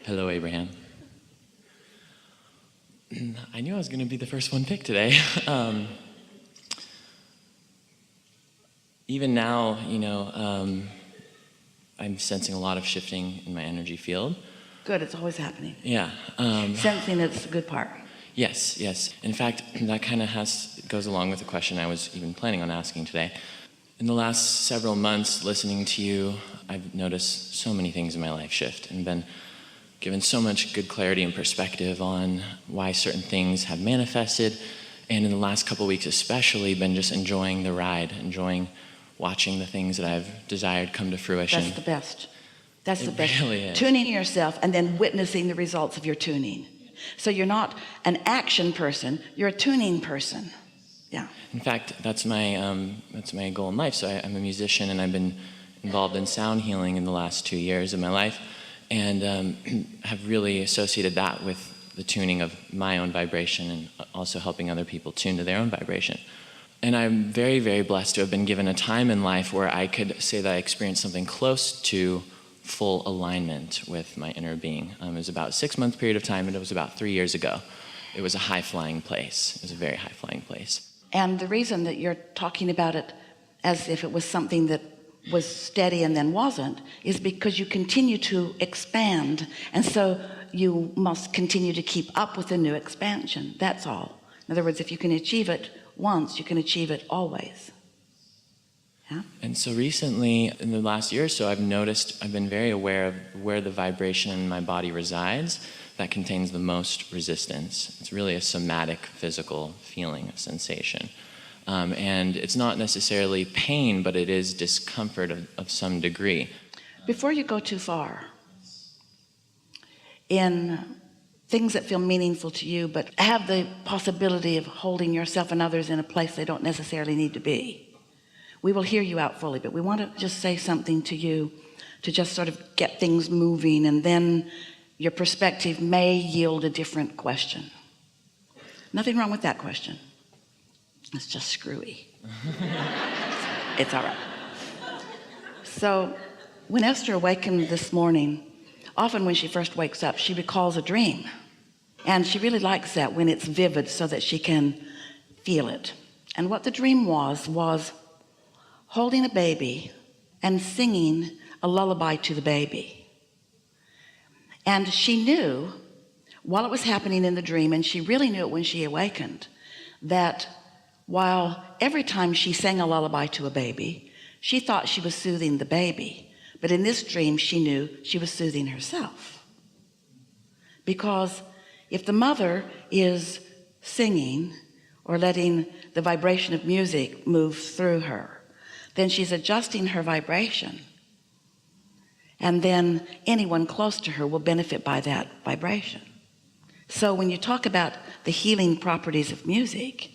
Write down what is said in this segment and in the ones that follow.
Hello, Abraham. I knew I was going to be the first one picked today. Even now, I'm sensing a lot of shifting in my energy field. Good, it's always happening. Yeah. Sensing it's the good part. Yes. In fact, that kind of goes along with the question I was even planning on asking today. In the last several months, listening to you, I've noticed so many things in my life shift and been given so much good clarity and perspective on why certain things have manifested. And in the last couple of weeks especially, been just enjoying the ride, enjoying watching the things that I've desired come to fruition. That's the best. That's the best. It really is. Tuning yourself and then witnessing the results of your tuning. So you're not an action person, you're a tuning person. Yeah. In fact, that's my goal in life. So I'm a musician, and I've been involved in sound healing in the last 2 years of my life, and have really associated that with the tuning of my own vibration and also helping other people tune to their own vibration. And I'm very, very blessed to have been given a time in life where I could say that I experienced something close to full alignment with my inner being. It was about a 6-month period of time, and it was about 3 years ago. It was a high-flying place. It was a very high-flying place. And the reason that you're talking about it as if it was something that was steady and then wasn't is because you continue to expand, and so you must continue to keep up with the new expansion. That's all. In other words, if you can achieve it once, you can achieve it always. Yeah? And so recently, in the last year or so, I've been very aware of where the vibration in my body resides that contains the most resistance. It's really a somatic, physical feeling, a sensation. And it's not necessarily pain, but it is discomfort of some degree. Before you go too far in things that feel meaningful to you, but have the possibility of holding yourself and others in a place they don't necessarily need to be, we will hear you out fully, but we want to just say something to you to just sort of get things moving, and then your perspective may yield a different question. Nothing wrong with that question. It's just screwy. It's all right. So when Esther awakened this morning, often when she first wakes up, she recalls a dream. And she really likes that when it's vivid so that she can feel it. And what the dream was holding a baby and singing a lullaby to the baby. And she knew while it was happening in the dream, and she really knew it when she awakened, that while every time she sang a lullaby to a baby, she thought she was soothing the baby. But in this dream, she knew she was soothing herself. Because if the mother is singing or letting the vibration of music move through her, then she's adjusting her vibration. And then anyone close to her will benefit by that vibration. So when you talk about the healing properties of music,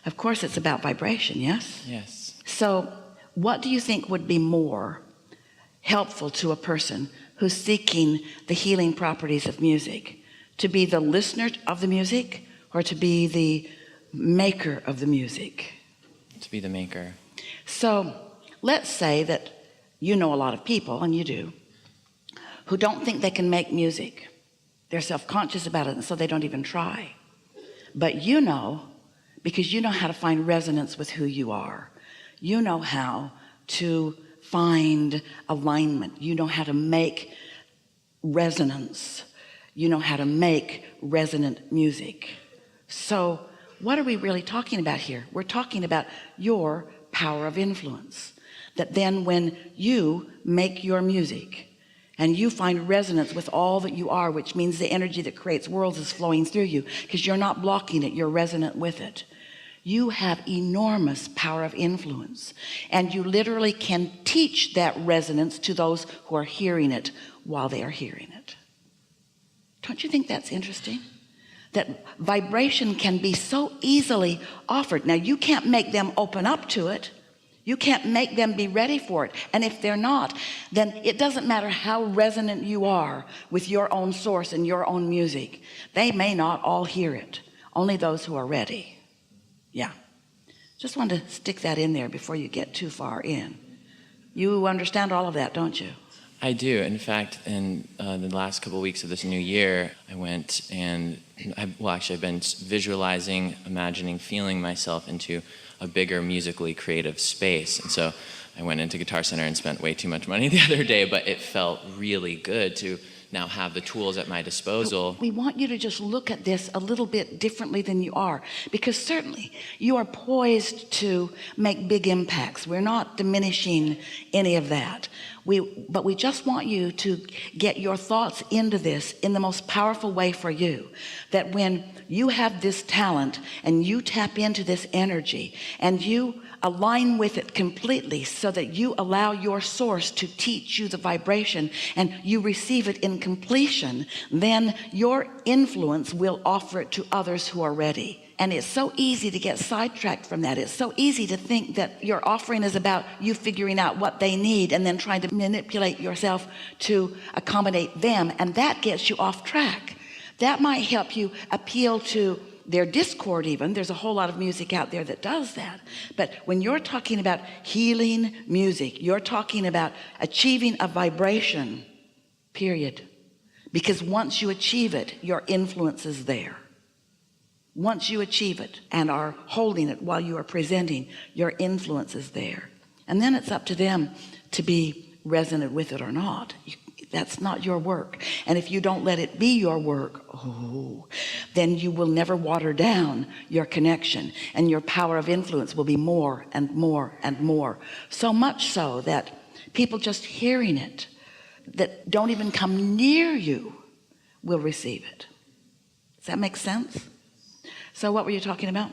of course it's about vibration, yes? Yes. So what do you think would be more helpful to a person who's seeking the healing properties of music? To be the listener of the music, or to be the maker of the music? To be the maker. So let's say that you know a lot of people, and you do, who don't think they can make music. They're self-conscious about it, and so they don't even try. But you know, because you know how to find resonance with who you are. You know how to find alignment. You know how to make resonance. You know how to make resonant music. So what are we really talking about here? We're talking about your power of influence. That then when you make your music and you find resonance with all that you are, which means the energy that creates worlds is flowing through you, because you're not blocking it, you're resonant with it. You have enormous power of influence, and you literally can teach that resonance to those who are hearing it while they are hearing it. Don't you think that's interesting? That vibration can be so easily offered. Now, you can't make them open up to it. You can't make them be ready for it. And if they're not, then it doesn't matter how resonant you are with your own source and your own music. They may not all hear it. Only those who are ready. Yeah. Just want to stick that in there before you get too far in. You understand all of that, don't you? I do. In fact, in the last couple of weeks of this new year, I went and, I've been visualizing, imagining, feeling myself into a bigger musically creative space. And so I went into Guitar Center and spent way too much money the other day, but it felt really good to now have the tools at my disposal. We want you to just look at this a little bit differently than you are, because certainly you are poised to make big impacts. We're not diminishing any of that. But we just want you to get your thoughts into this in the most powerful way for you, that when you have this talent and you tap into this energy and you align with it completely, so that you allow your source to teach you the vibration and you receive it in completion, then your influence will offer it to others who are ready. And it's so easy to get sidetracked from that. It's so easy to think that your offering is about you figuring out what they need and then trying to manipulate yourself to accommodate them, and that gets you off track. That might help you appeal to their discord even. There's a whole lot of music out there that does that. But when you're talking about healing music, you're talking about achieving a vibration, period. Because once you achieve it, your influence is there. Once you achieve it and are holding it while you are presenting, your influence is there. And then it's up to them to be resonant with it or not. That's not your work. And if you don't let it be your work, then you will never water down your connection, and your power of influence will be more and more and more. So much so that people just hearing it, that don't even come near you, will receive it. Does that make sense? So what were you talking about?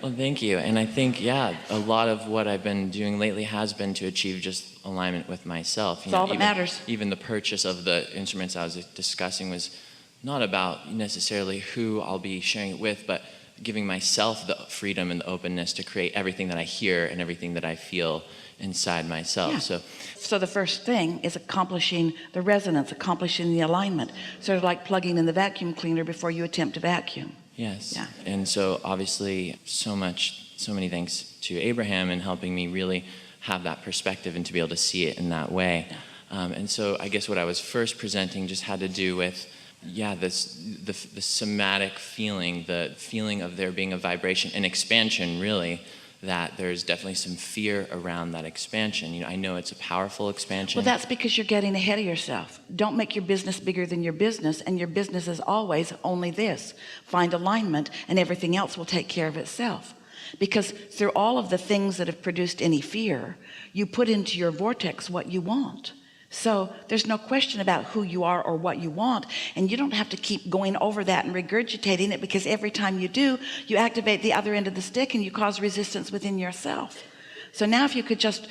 Well, thank you. And I think, a lot of what I've been doing lately has been to achieve just alignment with myself. It's all that matters. Even the purchase of the instruments I was discussing was not about necessarily who I'll be sharing it with, but giving myself the freedom and the openness to create everything that I hear and everything that I feel inside myself. Yeah. So the first thing is accomplishing the resonance, accomplishing the alignment, sort of like plugging in the vacuum cleaner before you attempt to vacuum. Yes. Yeah. And so obviously so many thanks to Abraham in helping me really have that perspective and to be able to see it in that way. Yeah. And so I guess what I was first presenting just had to do with the somatic feeling, the feeling of there being a vibration, an expansion really, that there's definitely some fear around that expansion. I know it's a powerful expansion. Well, that's because you're getting ahead of yourself. Don't make your business bigger than your business, and your business is always only this. Find alignment and everything else will take care of itself. Because through all of the things that have produced any fear, you put into your vortex what you want. So there's no question about who you are or what you want, and you don't have to keep going over that and regurgitating it, because every time you do, you activate the other end of the stick and you cause resistance within yourself. So now if you could just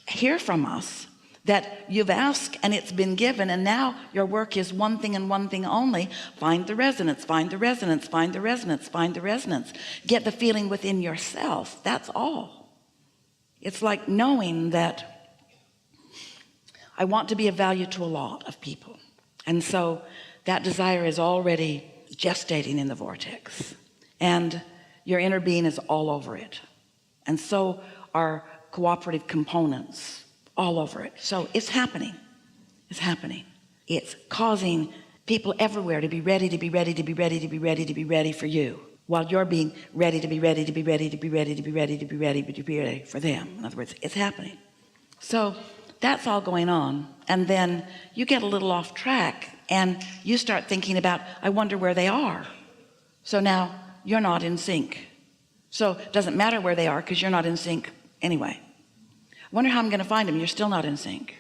hear from us that you've asked and it's been given, and now your work is one thing and one thing only: find the resonance, find the resonance, find the resonance, find the resonance. Get the feeling within yourself. That's all. It's like knowing that I want to be of value to a lot of people. And so that desire is already gestating in the vortex, and your inner being is all over it. And so are cooperative components all over it. So it's happening. It's happening. It's causing people everywhere to be ready, to be ready, to be ready, to be ready, to be ready for you, while you're being ready to be ready, to be ready, to be ready, to be ready, to be ready, to be ready for them. In other words, it's happening. So that's all going on. And then you get a little off track and you start thinking about, I wonder where they are. So now you're not in sync. So it doesn't matter where they are, because you're not in sync anyway. I wonder how I'm going to find them. You're still not in sync.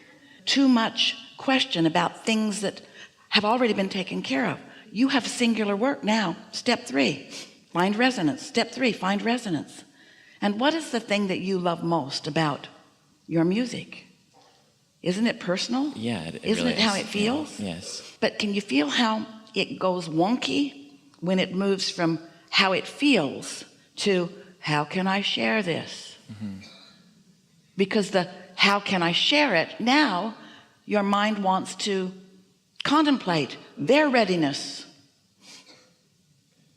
Too much question about things that have already been taken care of. You have singular work now. Step 3, find resonance. Step 3, find resonance. And what is the thing that you love most about your music? Isn't it personal? Yeah, it Isn't really it how is. it feels? Yeah. Yes. But can you feel how it goes wonky when it moves from how it feels to how can I share this? Mm-hmm. Because the how can I share it, now your mind wants to contemplate their readiness.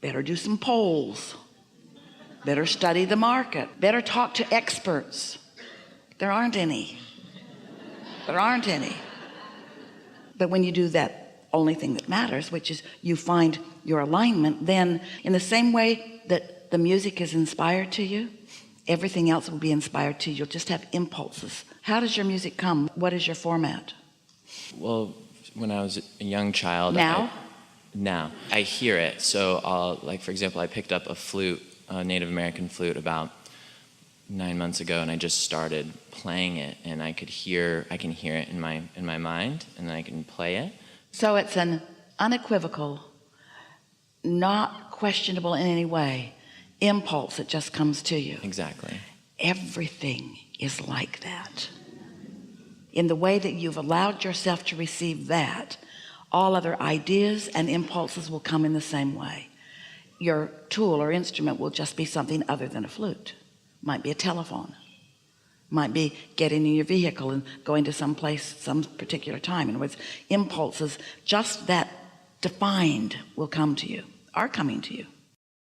Better do some polls. Better study the market. Better talk to experts. There aren't any. There aren't any. But when you do that only thing that matters, which is you find your alignment, then in the same way that the music is inspired to you, everything else will be inspired to you. You'll just have impulses. How does your music come? What is your format? Well, when I was a young child, Now I hear it. So I'll, like, for example, I picked up a flute, a Native American flute, about 9 months ago, and I just started playing it, and I can hear it in my mind, and I can play it. So it's an unequivocal, not questionable in any way, impulse that just comes to you. Exactly. Everything is like that. In the way that you've allowed yourself to receive that, all other ideas and impulses will come in the same way. Your tool or instrument will just be something other than a flute. Might be a telephone, might be getting in your vehicle and going to some place some particular time. In other words, impulses just that defined will come to you, are coming to you.